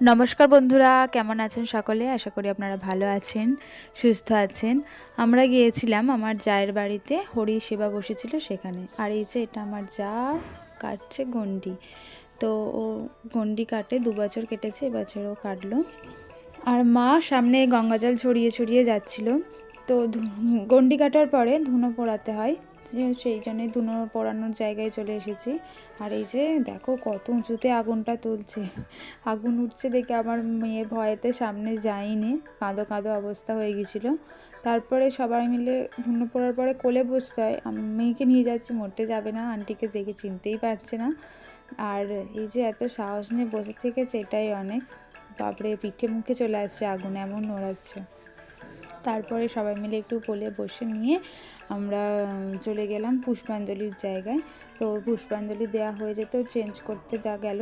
নমস্কার বন্ধুরা, কেমন আছেন সকলে? আশা করি আপনারা ভালো আছেন, সুস্থ আছেন। আমরা গিয়েছিলাম আমার জায়ের বাড়িতে, হরি সেবা বসেছিল সেখানে। আর এই যে এটা আমার যা কাটছে গণ্ডি। তো ও গণ্ডি কাটে, 2 বছর কেটেছে, এবছরও কাটলো। আর মা সামনে গঙ্গাজল ছড়িয়ে ছড়িয়ে যাচ্ছিল। তো গণ্ডি কাটার পরে ধুনো পোড়াতে হয়, সেই জন্যে ধুনো পোড়ানোর জায়গায় চলে এসেছি। আর এই যে দেখো কত উঁচুতে আগুনটা তুলছে, আগুন উঠছে দেখে আমার মেয়ে ভয়েতে সামনে যায়নি, কাঁদো কাঁদো অবস্থা হয়ে গেছিলো। তারপরে সবাই মিলে ধুনো পোড়ার পরে কোলে বসতে হয়, আমি মেয়েকে নিয়ে যাচ্ছি, মরতে যাবে না, আন্টিকে দেখে চিনতেই পারছে না। আর এই যে এত সাহস নিয়ে বসে থেকেছে, এটাই অনেক। তারপরে পিঠে মুখে চলে আসছে আগুন, এমন নোড়াচ্ছে। তারপরে সবাই মিলে একটু কোলে বসে নিয়ে আমরা চলে গেলাম পুষ্পাঞ্জলির জায়গায়। তো পুষ্পাঞ্জলি দেওয়া হয়ে যেত, চেঞ্জ করতে দেওয়া গেল।